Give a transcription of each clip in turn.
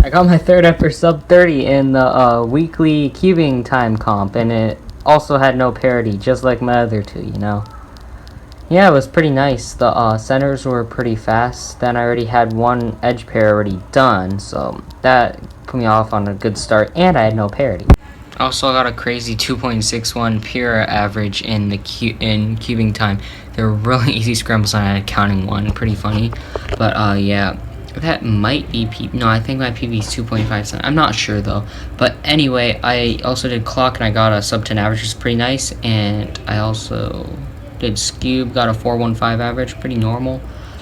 I got my third upper sub 30 in the weekly cubing time comp, and it also had no parity, just like my other two, you know. Yeah, it was pretty nice. The centers were pretty fast. Then I already had one edge pair already done, so that put me off on a good start, and I had no parity. Also, I got a crazy 2.61 pure average in cubing time. They were really easy scrambles, and I had counting one. Pretty funny, but yeah. That might be no, I think my PB is 2.57. I'm not sure though. But anyway, I also did clock and I got a sub 10 average, which is pretty nice. And I also did scube, got a 415 average, pretty normal.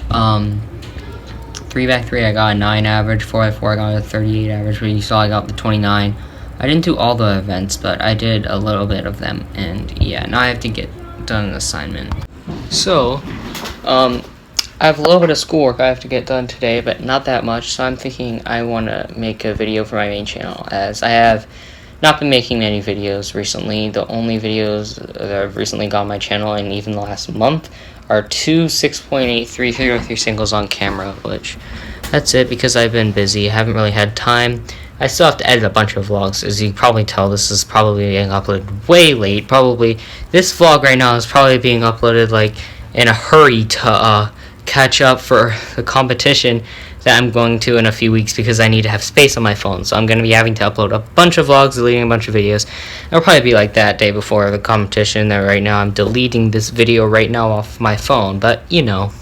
3x3 I got a 9 average, 4x4 I got a 38 average, but you saw I got the 29. I didn't do all the events, but I did a little bit of them. And yeah, now I have to get done an assignment. So, I have a little bit of schoolwork I have to get done today, but not that much, so I'm thinking I want to make a video for my main channel, as I have not been making many videos recently. The only videos that I've recently got on my channel, and even the last month, are two 6.83 303 singles on camera, which, that's it, because I've been busy. I haven't really had time. I still have to edit a bunch of vlogs. As you can probably tell, this is probably being uploaded way late. Probably, this vlog right now is probably being uploaded, like, in a hurry to, catch up for the competition that I'm going to in a few weeks, because I need to have space on my phone. So I'm going to be having to upload a bunch of vlogs, deleting a bunch of videos. It'll probably be like that day before the competition. That right now I'm deleting this video right now off my phone, but you know.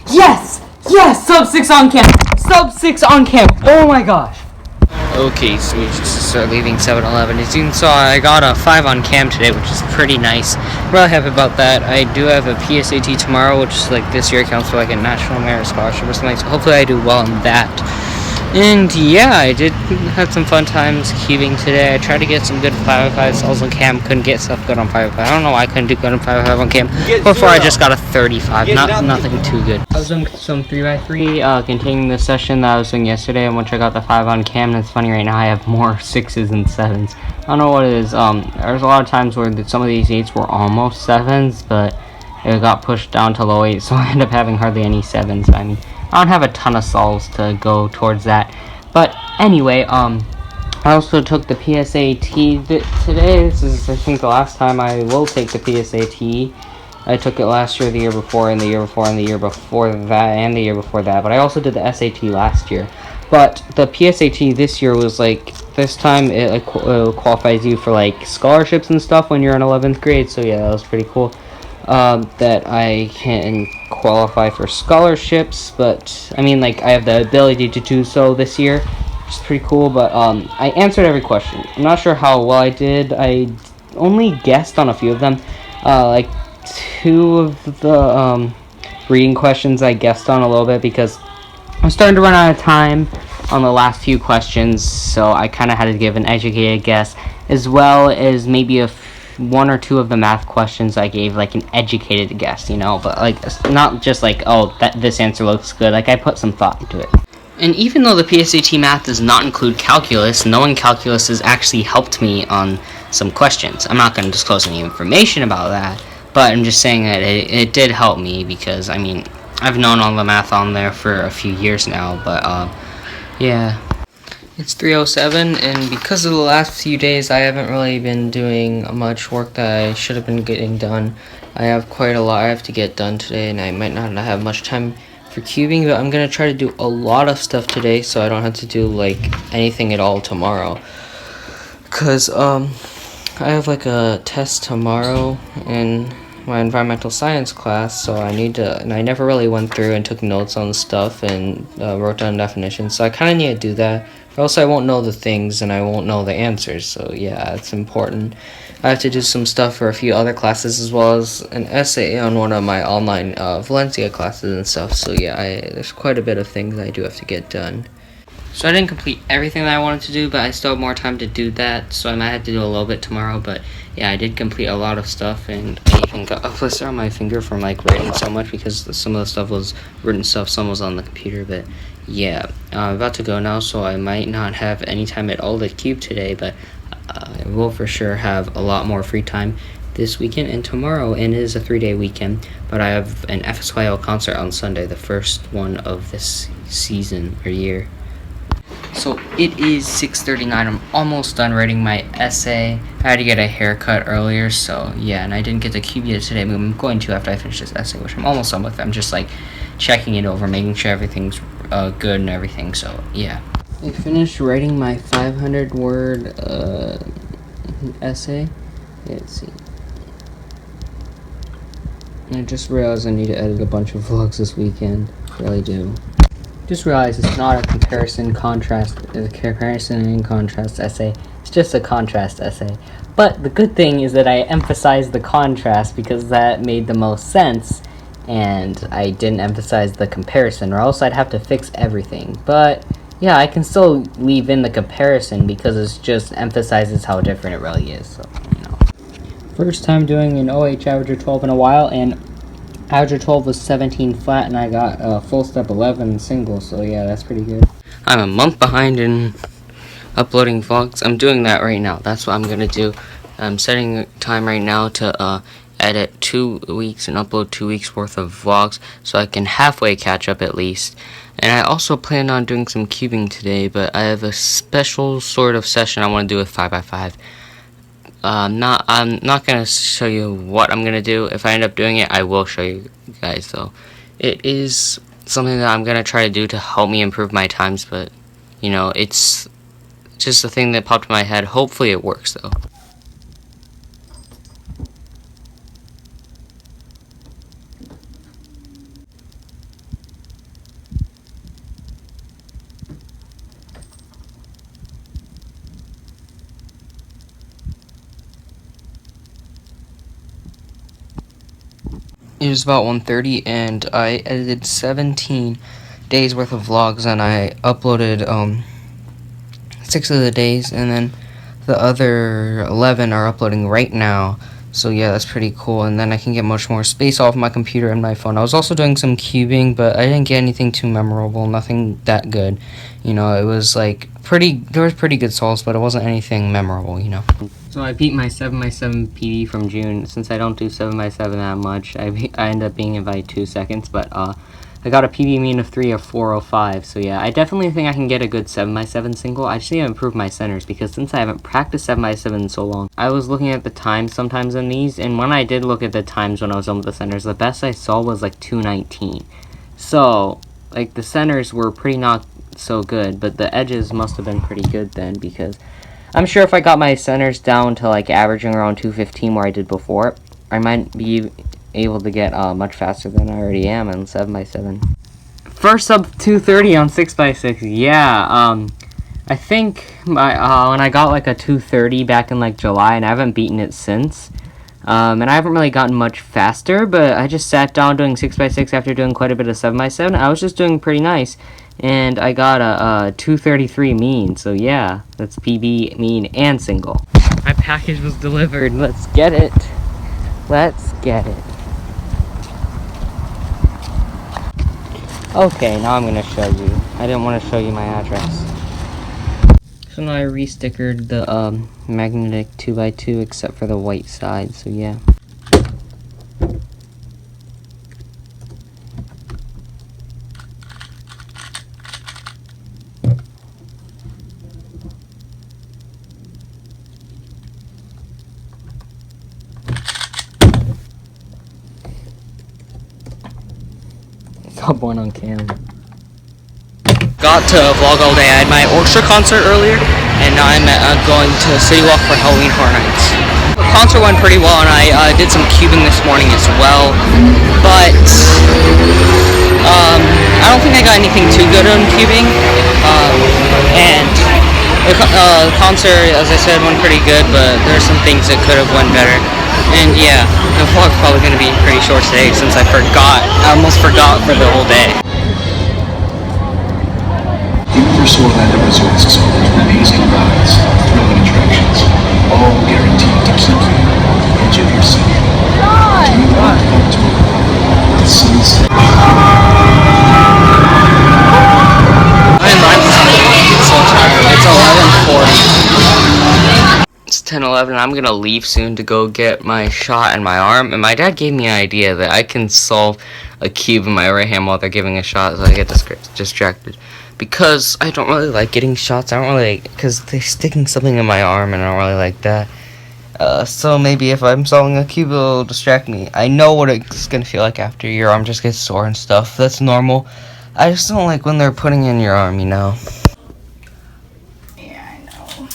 Yes! Yes! Sub 6 on cam! Sub 6 on cam! Oh my gosh! Okay, so we just start leaving 7-Eleven. As you can saw, I got a 5 on cam today, which is pretty nice. I'm really happy about that. I do have a PSAT tomorrow, which is like this year counts for like a National Merit Scholarship or something, so hopefully I do well in that. And yeah, I did have some fun times cubing today. I tried to get some good 5x5 cells on cam. Couldn't get stuff good on 5x5. I don't know why I couldn't do good on 5x5 on cam. Before I just got a 35. Nothing too good. I was doing some 3x3, continuing the session that I was doing yesterday, in which I got the 5 on cam. And it's funny, right now I have more 6s and 7s. I don't know what it is. There's a lot of times where some of these 8s were almost 7s, but it got pushed down to low 8, so I ended up having hardly any 7s. I mean, I don't have a ton of solves to go towards that. But anyway, I also took the PSAT today. This is, I think, the last time I will take the PSAT. I took it last year, the year before, and the year before, and the year before that, and the year before that. But I also did the SAT last year. But the PSAT this year was like, this time it qualifies you for like scholarships and stuff when you're in 11th grade. So yeah, that was pretty cool. That I can qualify for scholarships, but I mean, like, I have the ability to do so this year, which is pretty cool. But I answered every question. I'm not sure how well I did. I only guessed on a few of them. Like 2 of the reading questions I guessed on a little bit, because I'm starting to run out of time on the last few questions, so I kind of had to give an educated guess, as well as maybe 1 or 2 of the math questions I gave like an educated guess, you know, but like not just like, oh, this answer looks good. Like, I put some thought into it. And even though the PSAT math does not include calculus, knowing calculus has actually helped me on some questions. I'm not going to disclose any information about that, but I'm just saying that it did help me, because I mean, I've known all the math on there for a few years now. But yeah. It's 3:07, and because of the last few days, I haven't really been doing much work that I should have been getting done. I have quite a lot I have to get done today, and I might not have much time for cubing, but I'm going to try to do a lot of stuff today, so I don't have to do, like, anything at all tomorrow. Because, I have, like, a test tomorrow in my environmental science class, so I need to, and I never really went through and took notes on stuff and wrote down definitions, so I kind of need to do that, or else I won't know the things and I won't know the answers. So yeah, it's important. I have to do some stuff for a few other classes, as well as an essay on one of my online Valencia classes and stuff. So yeah, there's quite a bit of things I do have to get done. So I didn't complete everything that I wanted to do, but I still have more time to do that, so I might have to do a little bit tomorrow. But yeah, I did complete a lot of stuff, and I even got a blister on my finger from like writing so much, because some of the stuff was written stuff, some was on the computer. But yeah, I'm about to go now, so I might not have any time at all to cube today, but I will for sure have a lot more free time this weekend and tomorrow, and it is a 3-day weekend. But I have an FSYL concert on Sunday, the first one of this season or year. So it is 6:39. I'm almost done writing my essay. I had to get a haircut earlier, so yeah, and I didn't get to cube yet today, but I'm going to after I finish this essay, which I'm almost done with. I'm just like checking it over, making sure everything's good and everything. So yeah, I finished writing my 500-word essay. Let's see. I just realized I need to edit a bunch of vlogs this weekend. Really do. Just realized it's not a comparison and contrast essay. It's just a contrast essay. But the good thing is that I emphasized the contrast because that made the most sense, and I didn't emphasize the comparison, or else I'd have to fix everything. But yeah, I can still leave in the comparison because it just emphasizes how different it really is. So, you know. First time doing an OH average of 12 in a while, and average of 12 was 17 flat, and I got a full step 11 single, so yeah, that's pretty good. I'm a month behind in uploading vlogs. I'm doing that right now. That's what I'm gonna do. I'm setting time right now to edit 2 weeks and upload 2 weeks worth of vlogs, so I can halfway catch up at least. And I also plan on doing some cubing today, but I have a special sort of session I want to do with 5x5. I'm not gonna show you what I'm gonna do. If I end up doing it, I will show you guys, though. It is something that I'm gonna try to do to help me improve my times, but you know, it's just a thing that popped in my head. Hopefully it works, though. It was about 1:30, and I edited 17 days worth of vlogs, and I uploaded 6 of the days, and then the other 11 are uploading right now. So yeah, that's pretty cool, and then I can get much more space off my computer and my phone. I was also doing some cubing, but I didn't get anything too memorable, nothing that good. You know, it was like there was pretty good solves, but it wasn't anything memorable, you know. So I beat my 7x7 PB from June. Since I don't do 7x7 that much, I end up being in by 2 seconds, but I got a PB mean of 3 or 405, so yeah, I definitely think I can get a good 7x7 single. I just need to improve my centers, because since I haven't practiced 7x7 in so long, I was looking at the times sometimes in these, and when I did look at the times when I was done with the centers, the best I saw was like 219. So, like, the centers were pretty not so good, but the edges must have been pretty good then, because I'm sure if I got my centers down to like averaging around 215 where I did before, I might be able to get much faster than I already am on 7x7. First sub 230 on 6x6, yeah. I think when I got like a 230 back in like July, and I haven't beaten it since. And I haven't really gotten much faster, but I just sat down doing 6x6 after doing quite a bit of 7x7. I was just doing pretty nice, and I got a 233 mean, so yeah, that's PB, mean, and single. My package was delivered. Let's get it. Let's get it. Okay, now I'm going to show you. I didn't want to show you my address. So now I re-stickered the magnetic 2x2 except for the white side, so yeah. Got one on cam. Got to vlog all day. I had my Orchestra concert earlier, and now I'm going to City Walk for Halloween Horror Nights. The concert went pretty well, and I did some cubing this morning as well, but I don't think I got anything too good on cubing, and the concert, as I said, went pretty good, but there are some things that could have went better. And yeah, the vlog's probably going to be pretty short today since I almost forgot for the whole day. Orlando Resorts is offering amazing rides, thrilling attractions, all guaranteed to keep you on the edge of your seat. Do you want to come to a world with sunset? I'm so tired. It's 11:40. It's 10:11. I'm gonna leave soon to go get my shot in my arm. And my dad gave me an idea that I can solve a cube in my right hand while they're giving a shot, so I get distracted. Because I don't really like getting shots. I don't really, because they're sticking something in my arm, and I don't really like that. So maybe if I'm solving a cube, it'll distract me. I know what it's gonna feel like after your arm just gets sore and stuff. That's normal. I just don't like when they're putting in your arm, you know. Yeah, I know.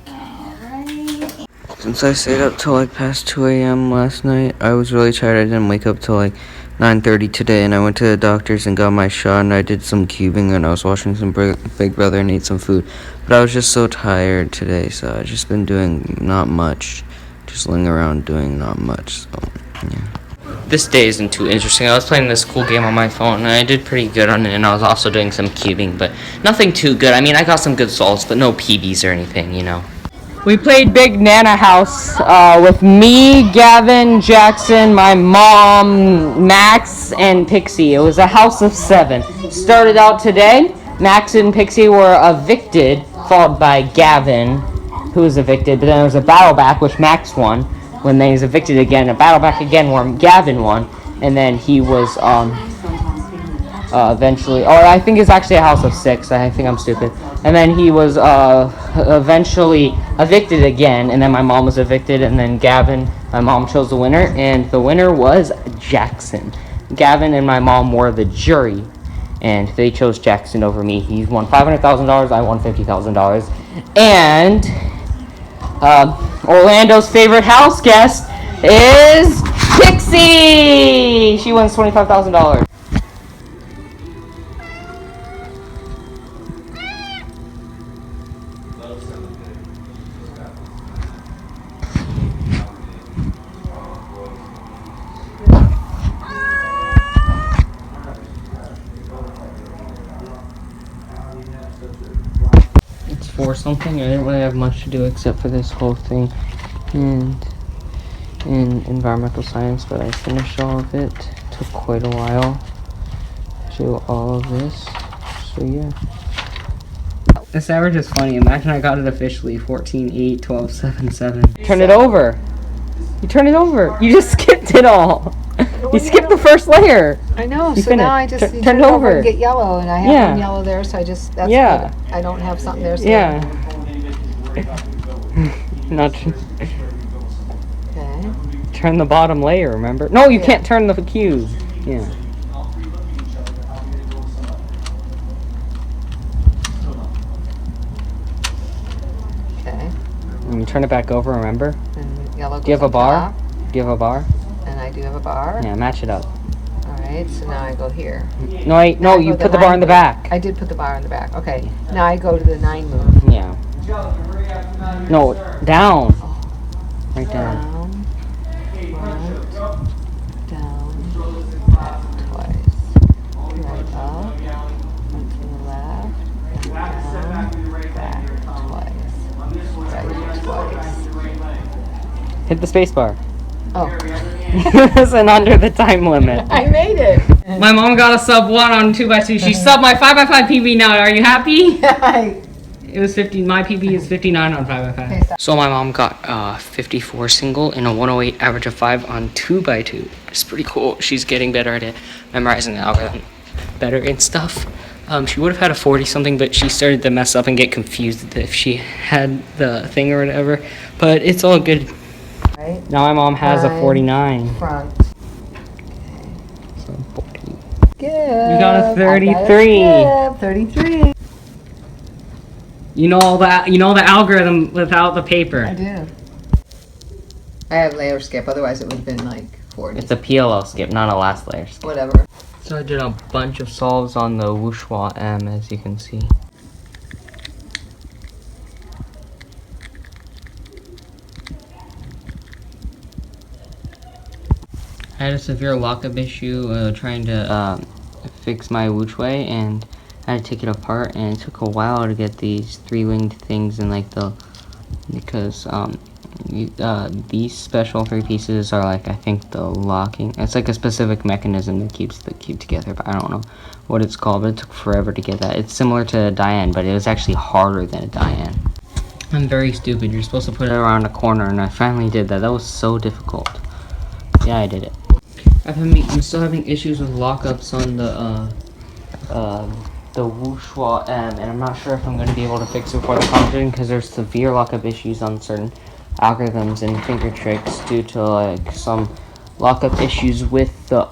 Alright. Since I stayed up till like past 2 a.m. last night, I was really tired. I didn't wake up till like 9:30 today, and I went to the doctor's and got my shot, and I did some cubing, and I was watching some Big Brother and ate some food. But I was just so tired today, so I've just been doing not much. Just laying around doing not much, so yeah. This day isn't too interesting. I was playing this cool game on my phone, and I did pretty good on it, and I was also doing some cubing, but nothing too good. I mean, I got some good solves, but no PBs or anything, you know. We played Big Nana House with me, Gavin, Jackson, my mom, Max, and Pixie. It was a house of 7. Started out today, Max and Pixie were evicted, followed by Gavin, who was evicted, but then there was a battle back, which Max won. When they was evicted again, a battle back again where Gavin won, and then he was eventually, I think it's actually a house of 6, I think I'm stupid, and then he was eventually evicted again, and then my mom was evicted, and then Gavin, my mom chose the winner, and the winner was Jackson. Gavin and my mom were the jury, and they chose Jackson over me. He won $500,000, I won $50,000, and Orlando's favorite house guest is Pixie! She wins $25,000. It's 4 something. I didn't really have much to do except for this whole thing and in environmental science, but I finished all of it. Took quite a while to do all of this, so yeah. This average is funny. Imagine I got it officially 14, 8, 12, 7, 7. Turn it over. You turn it over. You just skipped it all. You skipped the first layer. I know, You so finished. now I just you Turn it over over. and get yellow, and I have Yeah. one yellow there, so I just, that's Yeah. good. I don't have something there, so. Yeah. Not Okay. turn the bottom layer, remember? No, you can't turn the cube. Yeah. Okay. And you turn it back over, remember? And yellow goes Do you have a on bar? top, Do you have a bar? and I do have a bar. Yeah, match it up. Alright, so now I go here. No, Now I you go put the bar in the 9 move. back. I did put the bar in the back. Okay. Now I go to the 9 move. Yeah. No, down. Right down. Down. Right. Down. Back twice. Right up. Up to the left. Down. Back twice. Right twice. Hit the space bar. Oh. Listen, under the time limit. I made it. My mom got a sub 1 on 2x2. She subbed my 5x5 PB now. Are you happy? It was 50. My PB is 59 on 5x5. So my mom got 54 single and a 108 average of 5 on 2x2. It's pretty cool. She's getting better at it, memorizing the algorithm better and stuff. She would have had a 40 something, but she started to mess up and get confused if she had the thing or whatever. But it's all good. Right. Now my mom has a 49. Front. So 40. Good. You got a 33. 33. You know the algorithm without the paper. I do. I have layer skip, otherwise it would have been like 40. It's a PLL skip, not a last layer skip. Whatever. So I did a bunch of solves on the Wooshwa M, as you can see. I had a severe lockup issue trying to fix my wuchwei, and I had to take it apart, and it took a while to get these 3-winged things in like because these special 3 pieces are like, I think, the locking. It's like a specific mechanism that keeps the cube together, but I don't know what it's called, but it took forever to get that. It's similar to a Diane, but it was actually harder than a Diane. I'm very stupid. You're supposed to put it around a corner, and I finally did that. That was so difficult. Yeah, I did it. I'm still having issues with lockups on the Wuxia M, and I'm not sure if I'm going to be able to fix it before the competition because there's severe lockup issues on certain algorithms and finger tricks due to like some lockup issues with the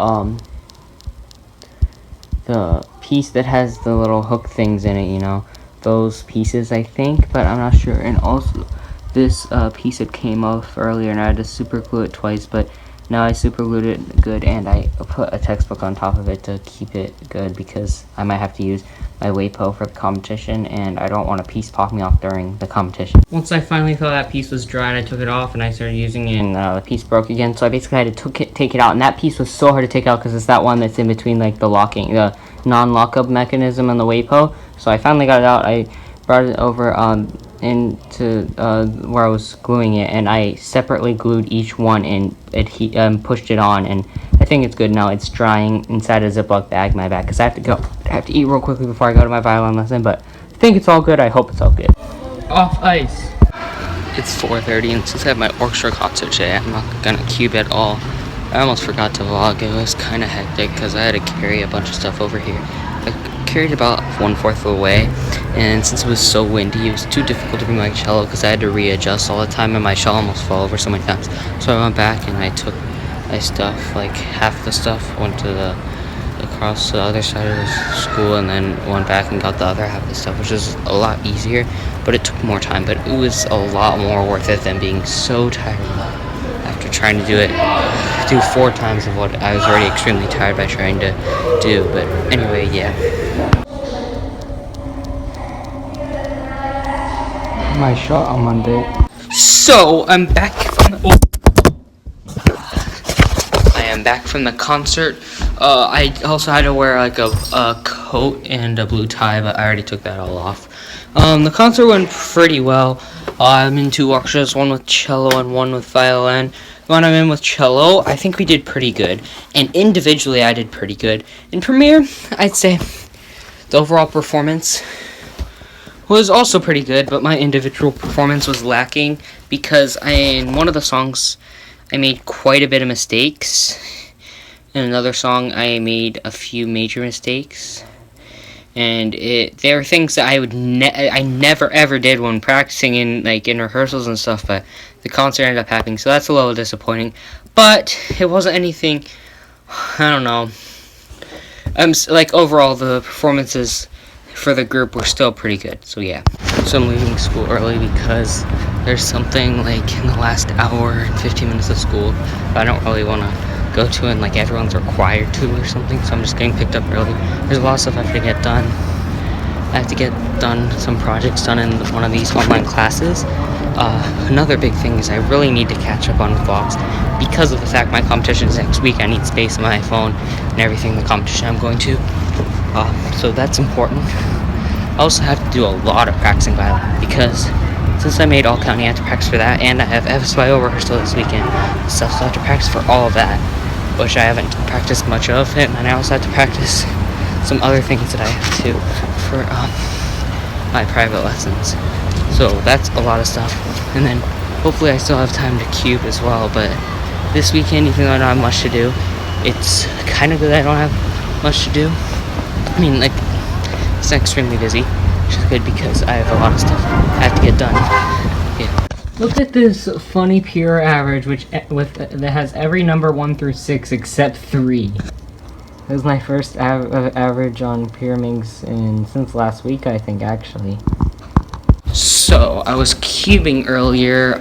piece that has the little hook things in it, you know, those pieces, I think, but I'm not sure. And also this piece that came off earlier, and I had to super glue it twice, but now I super glued it good, and I put a textbook on top of it to keep it good because I might have to use my WAPO for the competition, and I don't want a piece popping off during the competition. Once I finally thought that piece was dry, and I took it off and I started using it, and the piece broke again, so I basically had to take it out, and that piece was so hard to take out because it's that one that's in between like the non-lockup mechanism and the WAPO. So I finally got it out. I brought it over into where I was gluing it, and I separately glued each one and pushed it on, and I think it's good now. It's drying inside a Ziploc bag in my bag because I have to eat real quickly before I go to my violin lesson, but I think it's all good. I hope it's all good. Off ice. It's 4:30, and since I have my orchestra concert today, I'm not gonna cube at all. I almost forgot to vlog. It was kind of hectic because I had to carry a bunch of stuff over here. I carried about 1/4 of the way, and since it was so windy, it was too difficult to bring my cello because I had to readjust all the time, and my cello almost fell over so many times. So I went back and I took my stuff, like half the stuff, went to across the other side of the school, and then went back and got the other half of the stuff, which was a lot easier, but it took more time. But it was a lot more worth it than being so tired after trying to do 4 times of what I was already extremely tired by trying to do. But anyway, yeah. My shot on Monday. So I'm back from the concert. I also had to wear like a coat and a blue tie, but I already took that all off. The concert went pretty well. I'm in 2 orchestras, one with cello and one with violin. The one I'm in with cello, I think we did pretty good, and individually I did pretty good. In premiere, I'd say the overall performance was also pretty good, but my individual performance was lacking because in one of the songs I made quite a bit of mistakes. In another song I made a few major mistakes, and there are things that I never ever did when practicing in rehearsals and stuff, but the concert ended up happening, so that's a little disappointing. But it wasn't anything, I don't know. Overall the performances for the group were still pretty good, so yeah. So I'm leaving school early because there's something in the last hour and 15 minutes of school that I don't really want to go to, and everyone's required to or something, so I'm just getting picked up early. There's a lot of stuff I have to get done. I have to get some projects done in one of these online classes. Another big thing is I really need to catch up on vlogs because of the fact my competition is next week. I need space on my phone and everything, the competition I'm going to. So that's important. I also have to do a lot of practicing violin because since I made all county, I have to practice for that, and I have FSYO rehearsal this weekend. So I have to practice for all of that, which I haven't practiced much of, and I also have to practice some other things that I have to for my private lessons. So that's a lot of stuff, and then hopefully I still have time to cube as well. But this weekend, even though I don't have much to do, it's kind of good that I don't have much to do. I mean, it's not extremely busy, which is good because I have a lot of stuff I have to get done. Yeah. Look at this funny pure average, that has every number 1 through 6 except 3. This is my first average on pyramings since last week, I think, actually. So I was cubing earlier,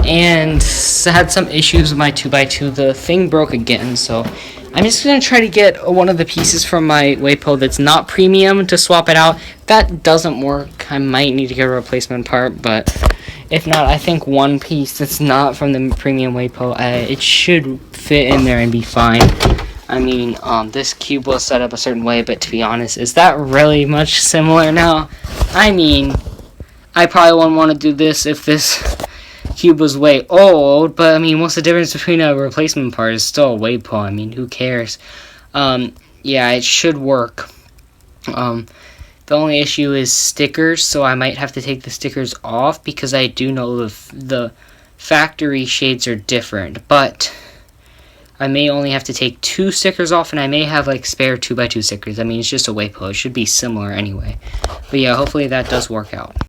and had some issues with my 2x2. The thing broke again, so I'm just gonna try to get one of the pieces from my WAPO that's not premium to swap it out. If that doesn't work, I might need to get a replacement part, but if not, I think one piece that's not from the premium WAPO, it should fit in there and be fine. I mean, this cube was set up a certain way, but to be honest, is that really much similar now? I mean, I probably wouldn't want to do this if this cube was way old, but I mean, what's the difference between a replacement part? It's still a weight pull. I mean, who cares? Yeah, it should work. The only issue is stickers, so I might have to take the stickers off because I do know the factory shades are different, but I may only have to take 2 stickers off, and I may have like spare 2x2 stickers. I mean, it's just a weight pull. It should be similar anyway. But yeah, hopefully that does work out.